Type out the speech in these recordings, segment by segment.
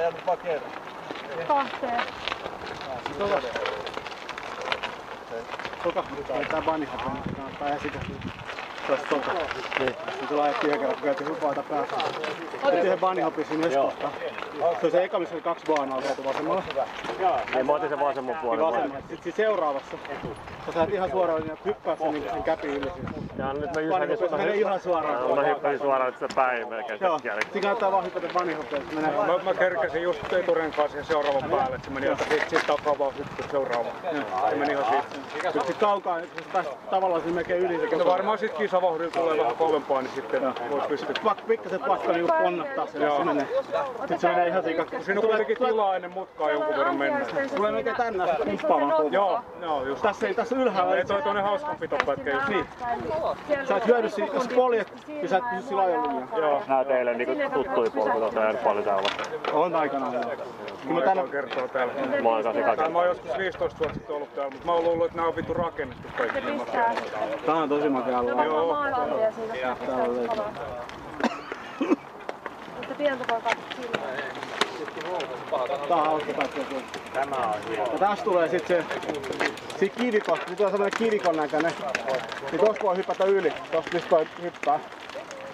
tehdään nyt vaan kerran. Kahteen. Toka, tää bunnyhopping kannattaa esitä. Tuosta toka. Niin. Se tulee ajettiin yhden kerran, kun käytiin hupaata päässä. Sitten yhden bunnyhoppin siinä yhdessä kohtaa. Se on se eka, missä oli 2 baanaa tuolta vasemmalla. Niin mä otin sen vasemman puolen. Sitten seuraavassa. Sä saat ihan suoraan ja hyppäät sen, sen käpin yli. Ja nyt mä just häkin menee ihan suoraan. Mä hyppäsin suoraan sitä päin melkein. Joo, siinä kannattaa vaan hypätä bunnyhoppia. Mä kerkäsin just eturenkaan siihen seuraavan päälle, että se meni ihan siitä takaa vaan hyppyt seuraavaan. Se meni ihan siitä. Sitten kaukaa, kun sä pääsit tavallaan sinne melkein yli. No varmaan sit kisavauhdilla tulee vähän kovempaa, niin sitten voi pystyä. Pikkaset pakko niinku ponnattaa sen, jos se menee. Sitten se menee ihan sikasta. Siinä on kuitenkin tilaa ennen mutkaa jonkun verran mennä. Tulee melkein tänne asti pumpaamaan kovaa. Joo, just. Tässä ylhäällä. Ei toi toinen hauskanpitopätkä just. Niin. Sä et hyödy, jos sä poljet, niin sä et pysy sillä ajolinjalla. Joo. Nää teille niinku tuttuja polkuja tuolta jäänyt paljon täällä. On aikanaan. Mä tänne kertoo täällä. Mä oon kanssa eka. Mä oon joskus 15 vuotta sitten ollut täällä, mutta mä oon luullut, että nää on vittu rakennettu kaikki. Tää on tosi makea alue. Joo. Mutta pientä poikaa silloin. Tää on hauska pätkä. Tämä on hieno. Ja tästä tulee sit se kivikko, nyt on semmonen kivikon näköinen. Niin tosta voi hypätä yli, tosta mistä toi hyppää.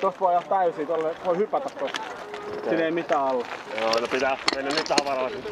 Tosta voi ajaa täysin, tolle voi hypätä tosta. Siinä ei mitään alla. Joo, no pitää mennä nyt tähän varoisin.